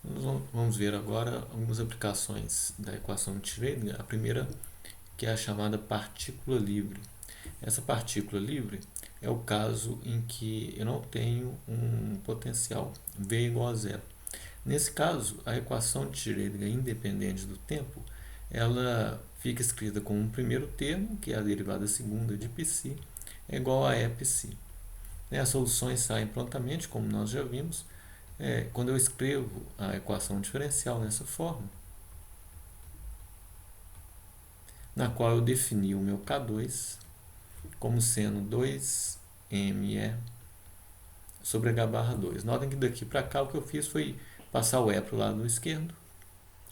Vamos ver agora algumas aplicações da equação de Schrödinger. A primeira, que é a chamada partícula livre. Essa partícula livre é o caso em que eu não tenho um potencial V igual a zero. Nesse caso, a equação de Schrödinger independente do tempo, ela fica escrita como um primeiro termo, que é a derivada segunda de πc, é igual a EPc. As soluções saem prontamente, como nós já vimos, quando eu escrevo a equação diferencial nessa forma, na qual eu defini o meu K2 como sendo 2me sobre h barra 2. Notem que daqui para cá o que eu fiz foi passar o e para o lado esquerdo,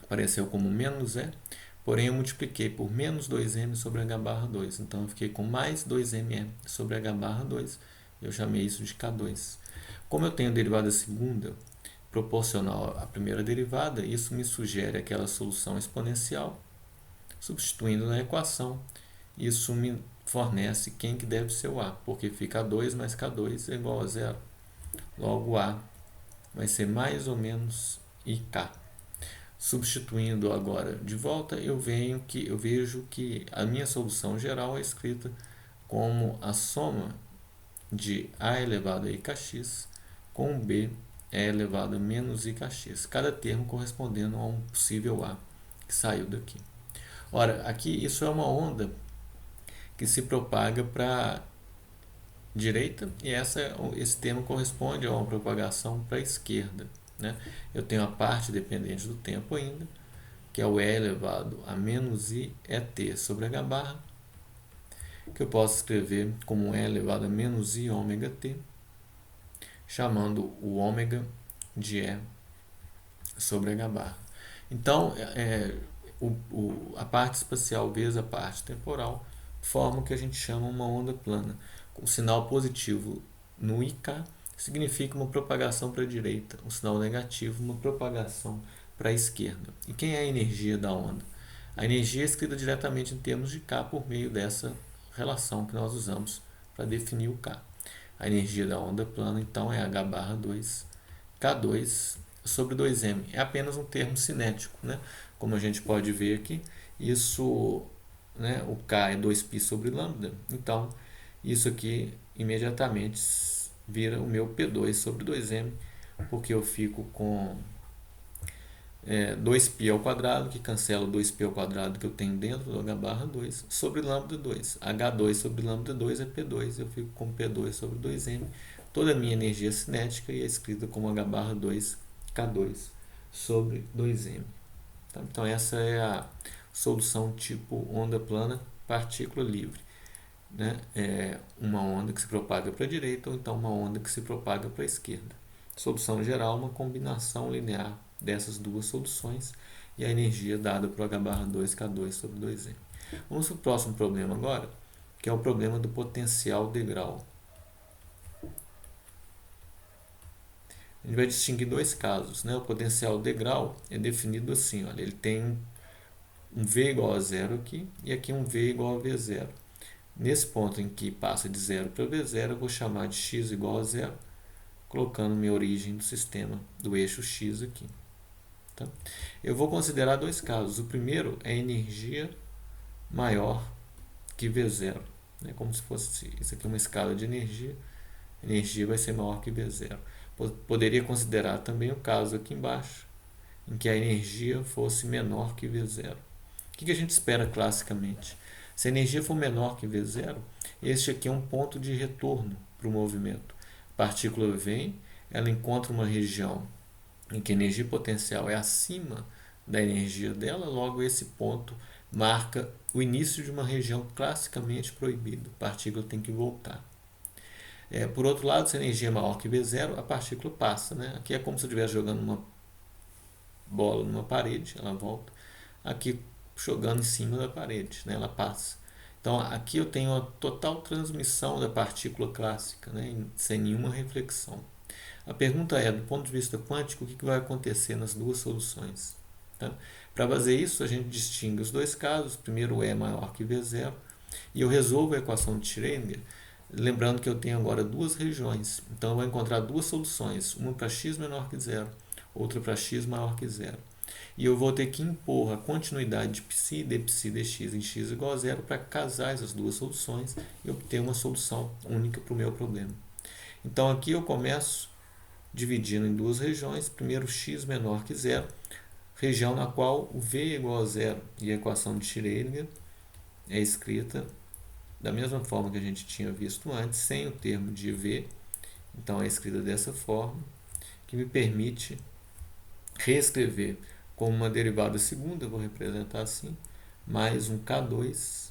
apareceu como menos e, porém eu multipliquei por menos 2m sobre h barra 2. Então eu fiquei com mais 2me sobre h barra 2, eu chamei isso de K2. Como eu tenho derivada segunda proporcional à primeira derivada, isso me sugere aquela solução exponencial. Substituindo na equação, isso me fornece quem que deve ser o A, porque fica 2 mais K2 é igual a zero. Logo, A vai ser mais ou menos IK. Substituindo agora de volta, eu vejo que a minha solução geral é escrita como a soma de A elevado a IKX com B elevado a menos IKX. Cada termo correspondendo a um possível A que saiu daqui. Ora, aqui isso é uma onda que se propaga para a direita e esse termo corresponde a uma propagação para a esquerda. Né? Eu tenho a parte dependente do tempo ainda, que é o E elevado a menos I ET sobre H barra, que eu posso escrever como E elevado a menos I ômega T, chamando o ômega de E sobre H barra. Então, a parte espacial vezes a parte temporal forma o que a gente chama uma onda plana. O sinal positivo no IK significa uma propagação para a direita, o sinal negativo uma propagação para a esquerda. E quem é a energia da onda? A energia é escrita diretamente em termos de K por meio dessa relação que nós usamos para definir o K. A energia da onda plana, então, é H barra 2, K2 sobre 2m. É apenas um termo cinético, né? Como a gente pode ver aqui, isso, né, o K é 2π sobre lambda, então isso aqui imediatamente vira o meu P2 sobre 2m, porque eu fico com 2π ao quadrado, que cancela o 2π ao quadrado que eu tenho dentro do h barra 2, sobre lambda 2. H2 sobre lambda 2 é P2, eu fico com P2 sobre 2m. Toda a minha energia cinética é escrita como h barra 2 K2 sobre 2m. Tá? Então essa é a solução tipo onda plana, partícula livre. Né? É uma onda que se propaga para a direita ou então uma onda que se propaga para a esquerda. Solução geral, uma combinação linear dessas duas soluções e a energia dada por h barra 2 K2 sobre 2m. Vamos para o próximo problema agora, que é o problema do potencial degrau. A gente vai distinguir dois casos. Né? O potencial degrau é definido assim, olha, ele tem um V igual a zero aqui e aqui um V igual a V0. Nesse ponto em que passa de 0 para V0, eu vou chamar de x igual a zero, colocando minha origem do sistema do eixo x aqui. Tá? Eu vou considerar dois casos. O primeiro é energia maior que V0. Né? Como se fosse isso aqui uma escala de energia. A energia vai ser maior que V0. Poderia considerar também o caso aqui embaixo, em que a energia fosse menor que V0. O que a gente espera classicamente? Se a energia for menor que V0, este aqui é um ponto de retorno para o movimento. A partícula vem, ela encontra uma região em que a energia potencial é acima da energia dela, logo esse ponto marca o início de uma região classicamente proibida. A partícula tem que voltar. Por outro lado, se a energia é maior que V0, a partícula passa. Né? Aqui é como se eu estivesse jogando uma bola numa parede, ela volta. Aqui jogando em cima da parede, né? Ela passa. Então aqui eu tenho a total transmissão da partícula clássica, né? Sem nenhuma reflexão. A pergunta é, do ponto de vista quântico, o que vai acontecer nas duas soluções? Tá? Para fazer isso, a gente distingue os dois casos. Primeiro, o E é maior que V0, e eu resolvo a equação de Schrödinger, lembrando que eu tenho agora duas regiões. Então eu vou encontrar duas soluções, uma para x menor que zero, outra para x maior que zero. E eu vou ter que impor a continuidade de psi, dψ, dx em x igual a zero para casar essas duas soluções e obter uma solução única para o meu problema. Então aqui eu começo dividindo em duas regiões. Primeiro x menor que zero, região na qual o v é igual a zero e a equação de Schrödinger é escrita da mesma forma que a gente tinha visto antes, sem o termo de v. Então é escrita dessa forma, que me permite reescrever como uma derivada segunda, vou representar assim, mais um K2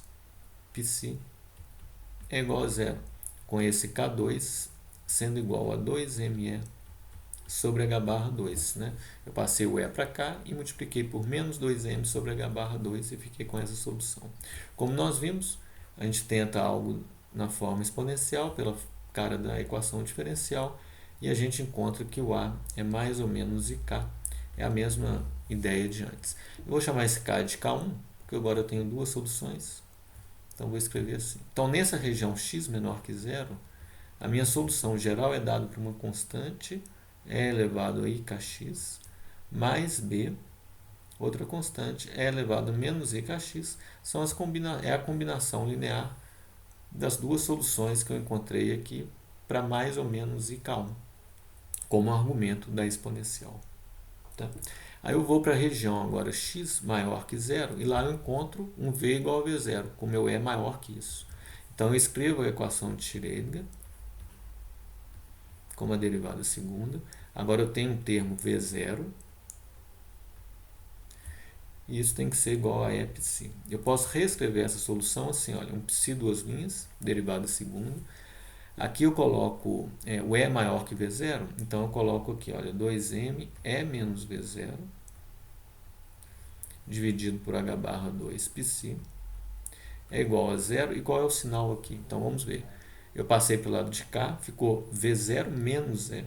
psi é igual a zero, com esse K2 sendo igual a 2me sobre h barra 2. Né? Eu passei o e para cá e multipliquei por menos 2m sobre h barra 2 e fiquei com essa solução. Como nós vimos, a gente tenta algo na forma exponencial pela cara da equação diferencial e a gente encontra que o a é mais ou menos ik, é a mesma ideia de antes. Eu vou chamar esse k de k1, porque agora eu tenho duas soluções, então vou escrever assim. Então nessa região x menor que zero, a minha solução geral é dada por uma constante e elevado a ikx mais b, outra constante, e elevado a menos ikx, é a combinação linear das duas soluções que eu encontrei aqui para mais ou menos ik1, como argumento da exponencial. Tá? Aí eu vou para a região agora x maior que zero, e lá eu encontro um v igual a v0, com meu e maior que isso. Então eu escrevo a equação de Schrödinger como a derivada segunda. Agora eu tenho um termo v0, e isso tem que ser igual a e psi. Eu posso reescrever essa solução assim, olha, um psi duas linhas, derivada segunda. Aqui eu coloco o e maior que v0, então eu coloco aqui, olha, 2m e menos v0, dividido por h barra 2 psi, é igual a zero. E qual é o sinal aqui? Então vamos ver. Eu passei pelo lado de cá, ficou v0 menos e.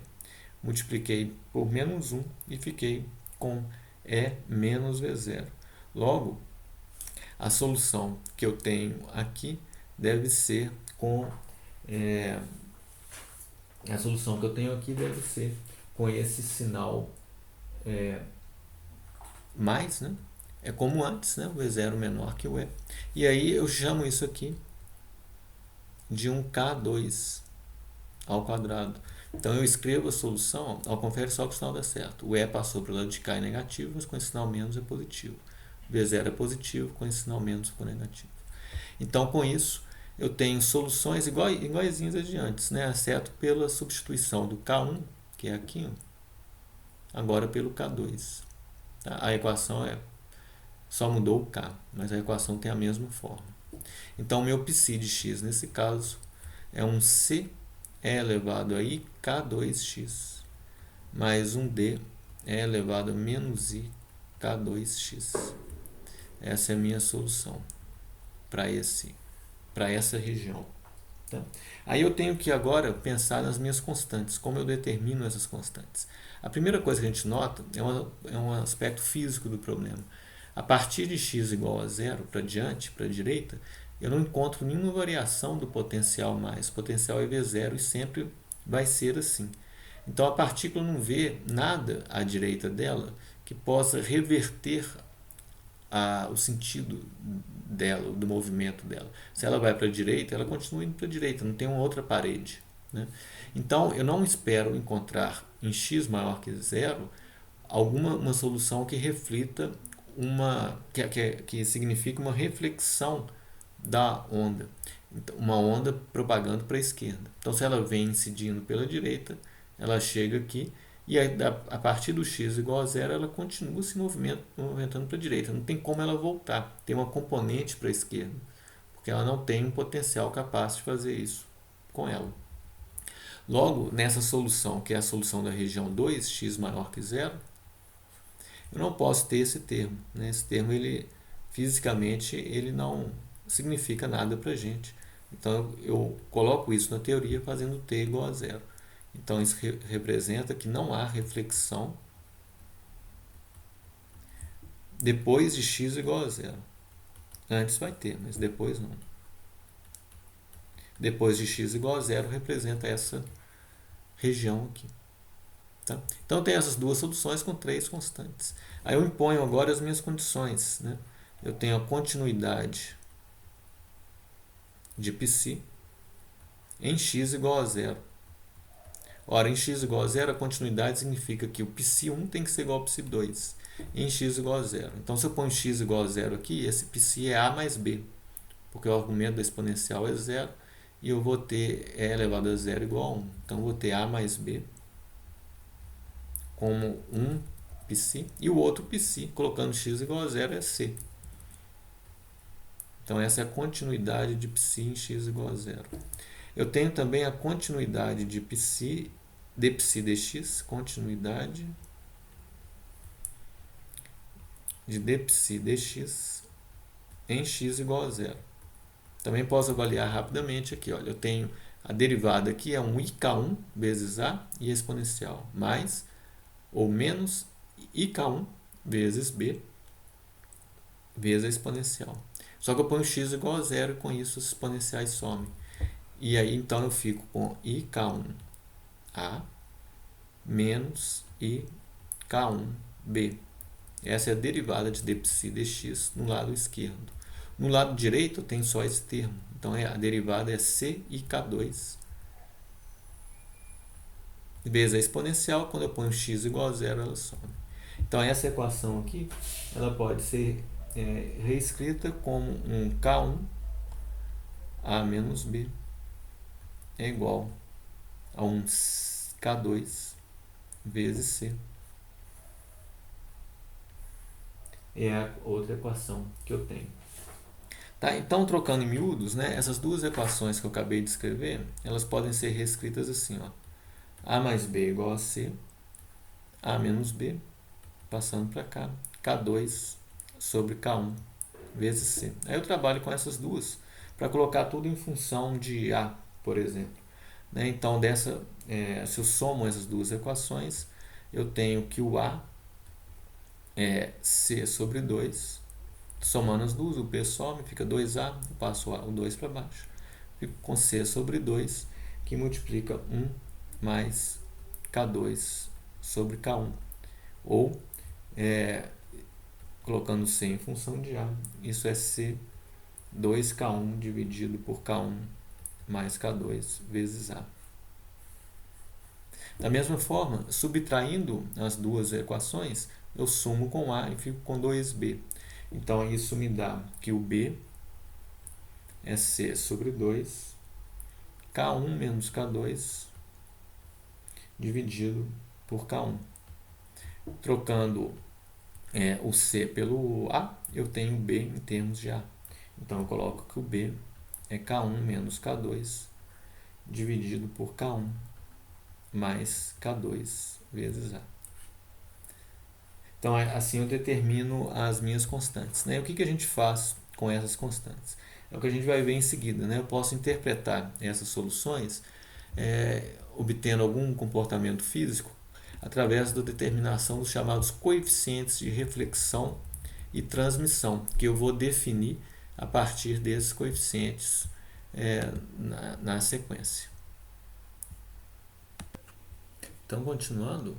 Multipliquei por menos 1 e fiquei com e menos v0. Logo, a solução que eu tenho aqui deve ser com a solução que eu tenho aqui deve ser com esse sinal mais, né? É como antes, né? O v0 menor que o e. E aí eu chamo isso aqui de um k2 ao quadrado. Então eu escrevo a solução, confere só que o sinal dá certo. O e passou para o lado de cá é negativo, mas com esse sinal menos é positivo. O v0 é positivo, com esse sinal menos ficou negativo. Então com isso eu tenho soluções iguaizinhas as de antes, né? Exceto pela substituição do k1, que é aqui, agora pelo k2. Tá? A equação só mudou o k, mas a equação tem a mesma forma. Então o meu psi de x nesse caso é um c e elevado a ik2x mais um d e elevado a menos ik2x. Essa é a minha solução para essa região. Tá? Aí eu tenho que agora pensar nas minhas constantes, como eu determino essas constantes. A primeira coisa que a gente nota é um aspecto físico do problema. A partir de x igual a zero para diante, para a direita, eu não encontro nenhuma variação do potencial mais. O potencial é v0 e sempre vai ser assim. Então a partícula não vê nada à direita dela que possa reverter o sentido dela, do movimento dela. Se ela vai para a direita, ela continua indo para a direita, não tem uma outra parede. Né? Então eu não espero encontrar em x maior que zero uma solução que reflita que signifique uma reflexão da onda, uma onda propagando para a esquerda. Então se ela vem incidindo pela direita, ela chega aqui e a partir do x igual a zero ela continua se movimentando para a direita, não tem como ela voltar, tem uma componente para a esquerda, porque ela não tem um potencial capaz de fazer isso com ela. Logo, nessa solução, que é a solução da região 2, x maior que zero, eu não posso ter esse termo. Né? Esse termo, fisicamente, ele não significa nada para a gente. Então, eu coloco isso na teoria fazendo t igual a zero. Então, isso representa que não há reflexão depois de x igual a zero. Antes vai ter, mas depois não. Depois de x igual a zero representa essa região aqui. Tá? Então eu tenho essas duas soluções com 3 constantes. Aí eu imponho agora as minhas condições. Né? Eu tenho a continuidade de π em x igual a zero. Ora, em x igual a zero, a continuidade significa que o π1 tem que ser igual ao π2 em x igual a zero. Então, se eu ponho x igual a zero aqui, esse π é a mais b, porque o argumento da exponencial é zero, e eu vou ter e elevado a zero igual a 1. Então, eu vou ter a mais b como 1 π, e o outro π, colocando x igual a zero, é c. Então, essa é a continuidade de π em x igual a zero. Eu tenho também a continuidade de π dx, continuidade de dψ dx em x igual a zero. Também posso avaliar rapidamente aqui. Olha, eu tenho a derivada aqui, é um ik1 vezes a e a exponencial, mais ou menos ik1 vezes b vezes a exponencial. Só que eu ponho x igual a zero e com isso os exponenciais somem. E aí, então, eu fico com ik1a menos ik1b. Essa é a derivada de dψ dx no lado esquerdo. No lado direito, eu tenho só esse termo. Então, a derivada é cik2 vezes a exponencial. Quando eu ponho x igual a zero, ela some. Então, essa equação aqui, ela pode ser reescrita como um k1a menos b é igual a um K2 vezes C. É a outra equação que eu tenho. Tá? Então, trocando em miúdos, né, essas duas equações que eu acabei de escrever, elas podem ser reescritas assim. Ó. A mais B igual a C, A menos B, passando para cá, K2 sobre K1 vezes C. Aí eu trabalho com essas duas para colocar tudo em função de A, por exemplo. Né? Então, se eu somo essas duas equações, eu tenho que o A é C sobre 2. Somando as duas, o P some, fica 2A, eu passo o 2 para baixo. Fico com C sobre 2, que multiplica 1 mais K2 sobre K1. Ou, colocando C em função de A, isso é C 2K1 dividido por K1 mais K2 vezes A. Da mesma forma, subtraindo as duas equações, eu sumo com A e fico com 2B. Então, isso me dá que o B é C sobre 2, K1 menos K2 dividido por K1. Trocando o C pelo A, eu tenho B em termos de A. Então, eu coloco que o B é K1 menos K2 dividido por K1 mais K2 vezes A. Então, assim eu determino as minhas constantes. Né? O que a gente faz com essas constantes? É o que a gente vai ver em seguida. Né? Eu posso interpretar essas soluções obtendo algum comportamento físico através da determinação dos chamados coeficientes de reflexão e transmissão, que eu vou definir a partir desses coeficientes na sequência. Então, continuando,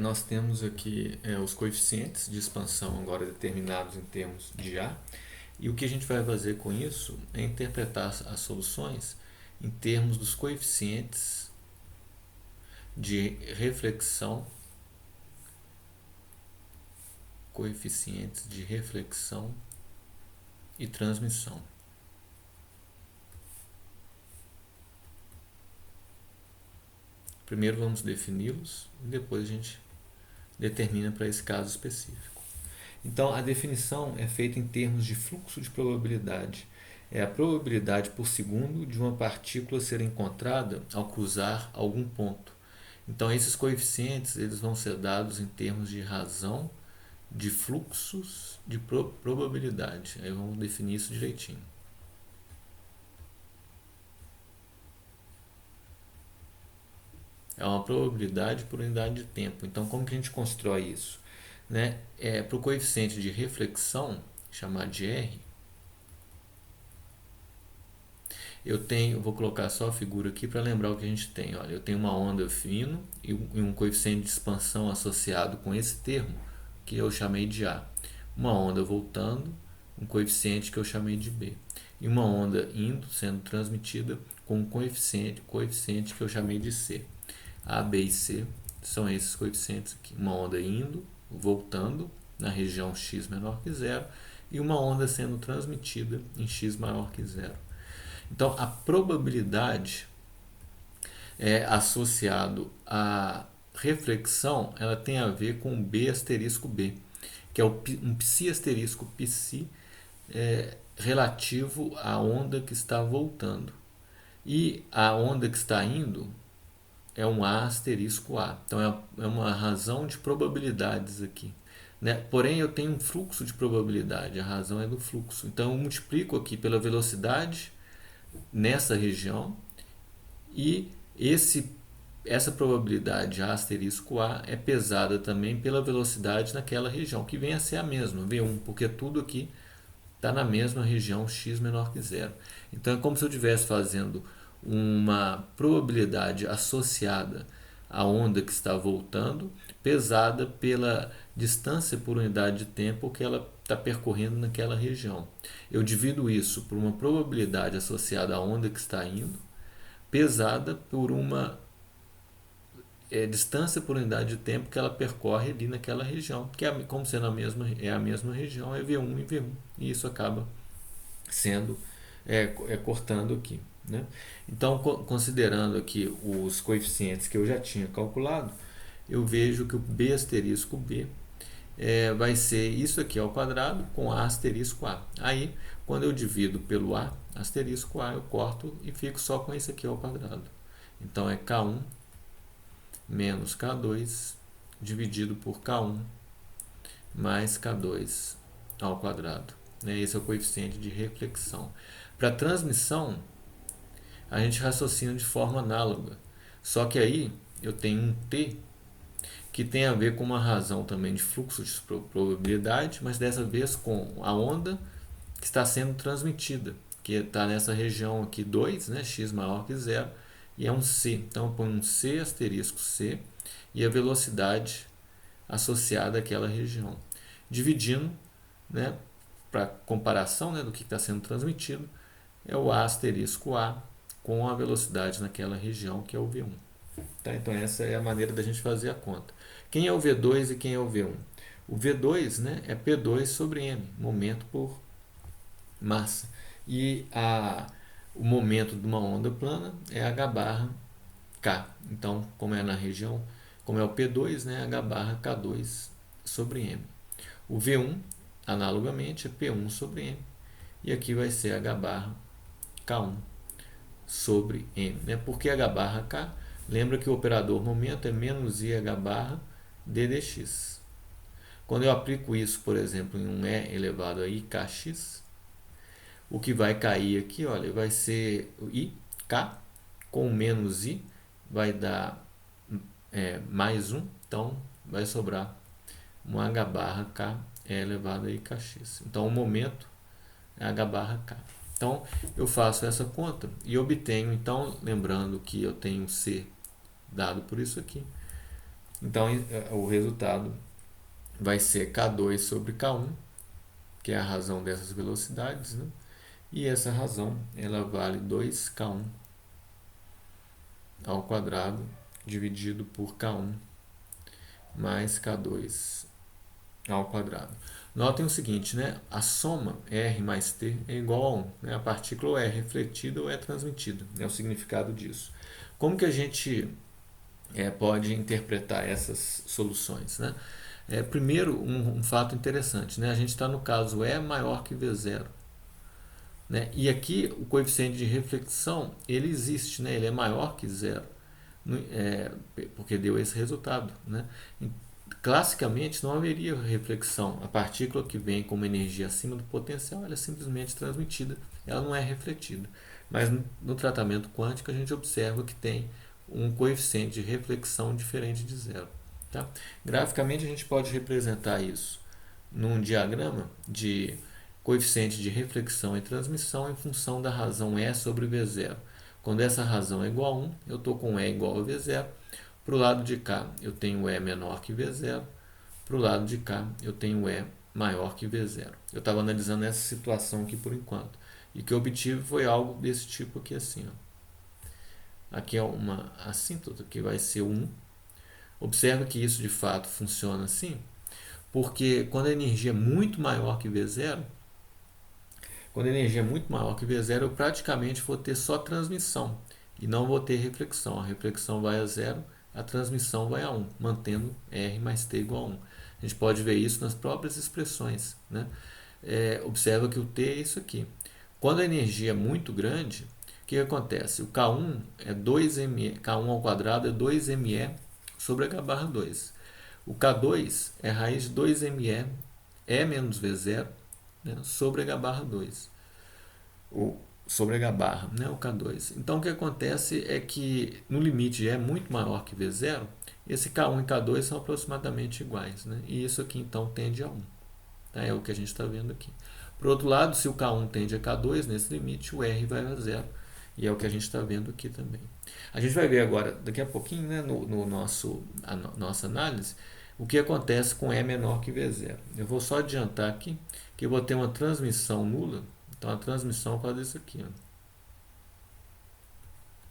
nós temos aqui os coeficientes de expansão agora determinados em termos de A, e o que a gente vai fazer com isso é interpretar as soluções em termos dos coeficientes de reflexão, e transmissão. Primeiro vamos defini-los e depois a gente determina para esse caso específico. Então, a definição é feita em termos de fluxo de probabilidade. É a probabilidade por segundo de uma partícula ser encontrada ao cruzar algum ponto. Então, esses coeficientes eles vão ser dados em termos de razão de fluxos de probabilidade. Aí vamos definir isso direitinho. É uma probabilidade por unidade de tempo. Então, como que a gente constrói isso? Né? Para o coeficiente de reflexão, chamado de R, eu vou colocar só a figura aqui para lembrar o que a gente tem. Olha, eu tenho uma onda fino e um coeficiente de expansão associado com esse termo, que eu chamei de A. Uma onda voltando, um coeficiente que eu chamei de B. E uma onda indo, sendo transmitida, com um coeficiente que eu chamei de C. A, B e C são esses coeficientes aqui. Uma onda indo, voltando, na região x menor que zero, e uma onda sendo transmitida em x maior que zero. Então, a probabilidade é associado à reflexão, ela tem a ver com B asterisco B, que é um psi asterisco psi relativo à onda que está voltando. E a onda que está indo é um A asterisco A. Então, é uma razão de probabilidades aqui. Né? Porém, eu tenho um fluxo de probabilidade, a razão é do fluxo. Então, eu multiplico aqui pela velocidade nessa região e essa probabilidade A asterisco A é pesada também pela velocidade naquela região, que vem a ser a mesma, V1, porque tudo aqui está na mesma região x menor que zero. Então é como se eu estivesse fazendo uma probabilidade associada à onda que está voltando, pesada pela distância por unidade de tempo que ela está percorrendo naquela região. Eu divido isso por uma probabilidade associada à onda que está indo, pesada por uma distância por unidade de tempo que ela percorre ali naquela região, que como sendo a mesma região, é V1 e V1, e isso acaba sendo cortando aqui. Né? Então, considerando aqui os coeficientes que eu já tinha calculado, eu vejo que o B asterisco B vai ser isso aqui ao quadrado com A asterisco A. Aí, quando eu divido pelo A asterisco A, eu corto e fico só com isso aqui ao quadrado. Então, é K1 menos K2 dividido por K1 mais K2 ao quadrado. Esse é o coeficiente de reflexão. Para transmissão, a gente raciocina de forma análoga. Só que aí eu tenho um T que tem a ver com uma razão também de fluxo de probabilidade, mas dessa vez com a onda que está sendo transmitida, que está nessa região aqui 2, né, x maior que zero, e é um C. Então eu ponho um C asterisco C e a velocidade associada àquela região. Dividindo, né, para comparação, né, do que está sendo transmitido, é o A asterisco A com a velocidade naquela região, que é o V1. Tá? Então essa é a maneira da gente fazer a conta. Quem é o V2 e quem é o V1? O V2, né, é P2 sobre M, momento por massa. E o momento de uma onda plana é H barra K. Então, como é na região, como é o P2, né, H barra K2 sobre M. O V1, analogamente, é P1 sobre M. E aqui vai ser H barra K1 sobre M. Né? Por que H barra K? Lembra que o operador momento é menos IH barra D dx. Quando eu aplico isso, por exemplo, em um E elevado a IKx, o que vai cair aqui, olha, vai ser o IK com menos I, vai dar mais 1, então vai sobrar um H barra K elevado a IKx. Então o momento é H barra K. Então eu faço essa conta e obtenho, então, lembrando que eu tenho C dado por isso aqui. Então o resultado vai ser K2 sobre K1, que é a razão dessas velocidades, né? E essa razão ela vale 2K1 ao quadrado dividido por K1 mais K2 ao quadrado. Notem o seguinte, né? A soma R mais T é igual a 1. Né? A partícula ou é refletida ou é transmitida. É o significado disso. Como que a gente pode interpretar essas soluções? Né? Primeiro, um fato interessante. Né? A gente está no caso E maior que V0. Né? E aqui o coeficiente de reflexão ele existe, né? Ele é maior que zero. Porque deu esse resultado. Né? Classicamente não haveria reflexão. A partícula que vem com uma energia acima do potencial ela é simplesmente transmitida, ela não é refletida. Mas no tratamento quântico a gente observa que tem um coeficiente de reflexão diferente de zero. Tá? Graficamente a gente pode representar isso num diagrama de coeficiente de reflexão e transmissão em função da razão E sobre V0. Quando essa razão é igual a 1, eu estou com E igual a V0. Para o lado de cá, eu tenho E menor que V0. Para o lado de cá, eu tenho E maior que V0. Eu estava analisando essa situação aqui por enquanto. E o que eu obtive foi algo desse tipo aqui assim. Ó. Aqui é uma assíntota, que vai ser 1. Observa que isso de fato funciona assim, porque quando a energia é muito maior que V0, eu praticamente vou ter só transmissão e não vou ter reflexão. A reflexão vai a 0, a transmissão vai a 1, mantendo R mais T igual a 1. A gente pode ver isso nas próprias expressões, né? Observa que o T é isso aqui. Quando a energia é muito grande, o que acontece? O K1 é 2me, K1 ao quadrado é 2me sobre H barra 2. O K2 é raiz de 2me, E menos V0, né, sobre H barra 2. Sobre H barra, né, o K2. Então, o que acontece é que no limite é muito maior que V0, esse K1 e K2 são aproximadamente iguais. Né, e isso aqui, então, tende a 1. Tá, é o que a gente está vendo aqui. Por outro lado, se o K1 tende a K2, nesse limite, o R vai a 0. E é o que a gente está vendo aqui também. A gente vai ver agora, daqui a pouquinho, né, nossa análise, o que acontece com E menor que V0. Eu vou só adiantar aqui que eu vou ter uma transmissão nula. Então, a transmissão faz isso aqui. Ó.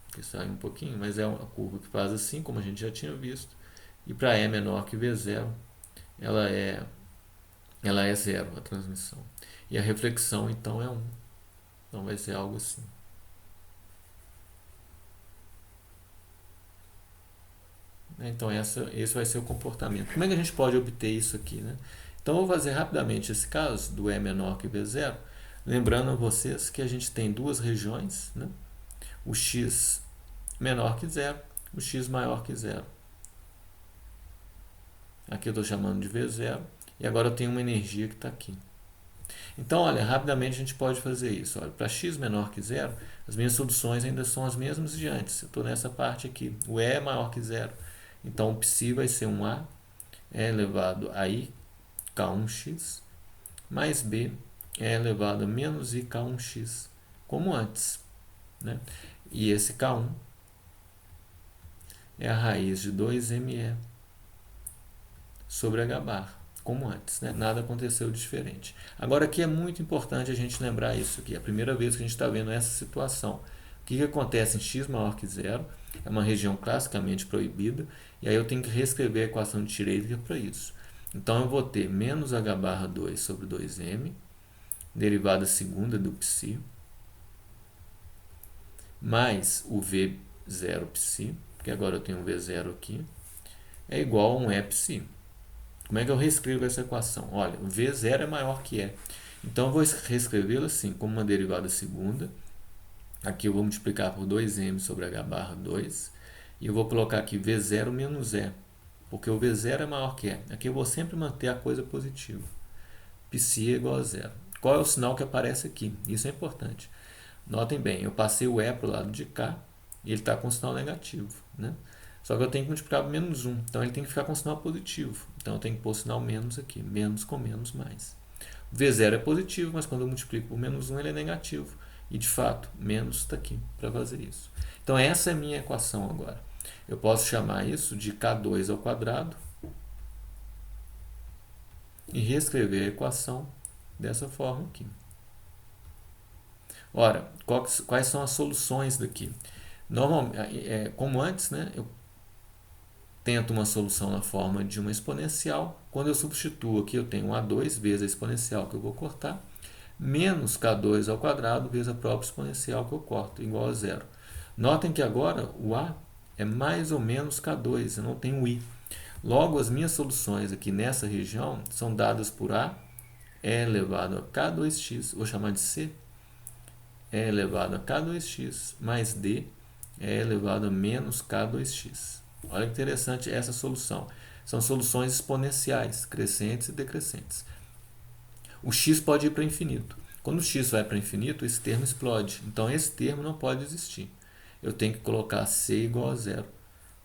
Aqui sai um pouquinho, mas é uma curva que faz assim, como a gente já tinha visto. E para E menor que V0, ela é 0, a transmissão. E a reflexão, então, é 1. Então, vai ser algo assim. Então, esse vai ser o comportamento. Como é que a gente pode obter isso aqui? Né? Então, eu vou fazer rapidamente esse caso do E menor que V0, lembrando a vocês que a gente tem duas regiões, né? O X menor que 0, o X maior que 0. Aqui eu estou chamando de V0, e agora eu tenho uma energia que está aqui. Então, olha, rapidamente a gente pode fazer isso. Olha, para x menor que 0, as minhas soluções ainda são as mesmas de antes. Eu estou nessa parte aqui. O E é maior que 0. Então, o psi vai ser um A é elevado a I K1x mais B é elevado a menos I K1x, como antes. Né? E esse K1 é a raiz de 2ME sobre H bar, como antes, né? Nada aconteceu de diferente. Agora aqui é muito importante a gente lembrar isso aqui, é a primeira vez que a gente está vendo essa situação. O que acontece em x maior que 0? É uma região classicamente proibida, e aí eu tenho que reescrever a equação de Schrödinger para isso. Então eu vou ter menos h barra 2 sobre 2m, derivada segunda do psi, mais o v0 psi, porque agora eu tenho um v0 aqui, é igual a um e psi. Como é que eu reescrevo essa equação? Olha, o V0 é maior que E. Então, eu vou reescrevê-la assim, como uma derivada segunda. Aqui eu vou multiplicar por 2m sobre h barra 2. E eu vou colocar aqui V0 menos E, porque o V0 é maior que E. Aqui eu vou sempre manter a coisa positiva. Psi é igual a 0. Qual é o sinal que aparece aqui? Isso é importante. Notem bem, eu passei o E para o lado de cá e ele está com sinal negativo. Né? Só que eu tenho que multiplicar por menos 1. Então, ele tem que ficar com sinal positivo. Então, eu tenho que pôr o sinal menos aqui. Menos com menos, mais. O V0 é positivo, mas quando eu multiplico por menos 1, ele é negativo. E, de fato, menos está aqui para fazer isso. Então, essa é a minha equação agora. Eu posso chamar isso de K2 ao quadrado e reescrever a equação dessa forma aqui. Ora, quais são as soluções daqui? Normalmente, como antes, né, eu tento uma solução na forma de uma exponencial. Quando eu substituo aqui, eu tenho A2 vezes a exponencial que eu vou cortar, menos K2 ao quadrado vezes a própria exponencial que eu corto, igual a 0. Notem que agora o A é mais ou menos K2, eu não tenho I. Logo, as minhas soluções aqui nessa região são dadas por A é elevado a K2x, vou chamar de C, é elevado a K2x, mais D é elevado a menos K2x. Olha que interessante essa solução. São soluções exponenciais, crescentes e decrescentes. O x pode ir para infinito. Quando o x vai para infinito, esse termo explode. Então, esse termo não pode existir. Eu tenho que colocar c igual a 0,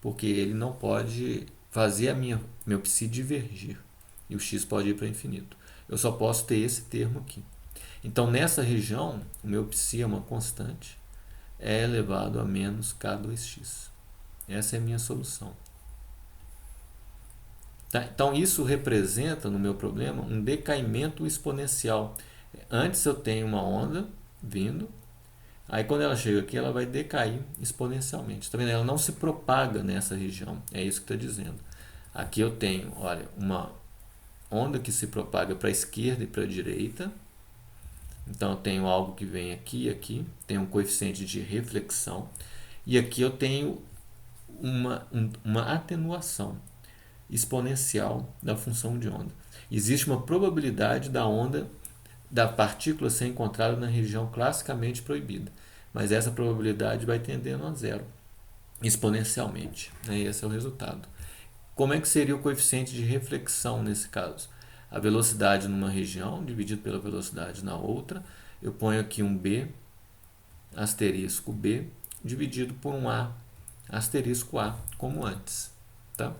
porque ele não pode fazer meu psi divergir. E o x pode ir para infinito. Eu só posso ter esse termo aqui. Então, nessa região, o meu psi é uma constante, é elevado a menos K2x. Essa é a minha solução. Tá? Então, isso representa, no meu problema, um decaimento exponencial. Antes eu tenho uma onda vindo, aí quando ela chega aqui, ela vai decair exponencialmente. Tá vendo? Ela não se propaga nessa região, é isso que está dizendo. Aqui eu tenho, olha, uma onda que se propaga para a esquerda e para a direita. Então eu tenho algo que vem aqui e aqui, tem um coeficiente de reflexão. E aqui eu tenho uma atenuação exponencial da função de onda. Existe uma probabilidade da onda, da partícula ser encontrada na região classicamente proibida, mas essa probabilidade vai tendendo a zero, exponencialmente. Esse é o resultado. Como é que seria o coeficiente de reflexão nesse caso? A velocidade numa região dividido pela velocidade na outra. Eu ponho aqui um B, asterisco B, dividido por um A, asterisco A, como antes. Tá?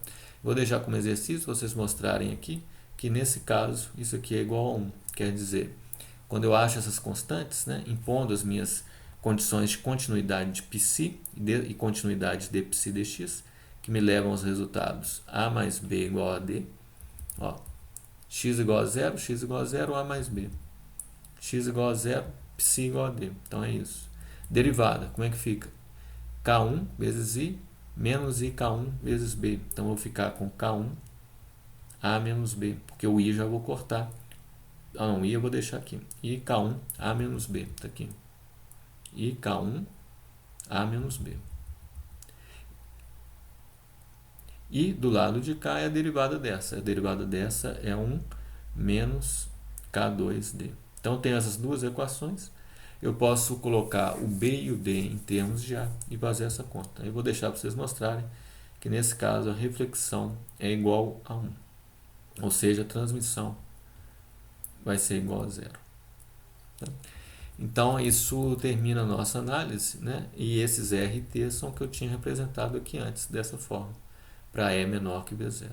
Vou deixar como exercício vocês mostrarem aqui que nesse caso isso aqui é igual a 1. Quer dizer, quando eu acho essas constantes, né, impondo as minhas condições de continuidade de psi e continuidade de psi dx, que me levam aos resultados A mais B igual a D. Ó, x igual a 0, x igual a 0, A mais B. X igual a 0, psi igual a D. Então é isso. Derivada, como é que fica? K1 vezes I menos IK1 vezes B. Então eu vou ficar com K1 A menos B, porque o I já vou cortar. Ah, não, I eu vou deixar aqui. IK1 A menos B, está aqui. IK1 A menos B. E do lado de cá é a derivada dessa. A derivada dessa é 1 menos K2D. Então, eu tenho essas duas equações. Eu posso colocar o B e o D em termos de A e fazer essa conta. Eu vou deixar para vocês mostrarem que, nesse caso, a reflexão é igual a 1. Ou seja, a transmissão vai ser igual a 0. Tá? Então, isso termina a nossa análise, né? E esses RT são que eu tinha representado aqui antes, dessa forma, para E menor que B0.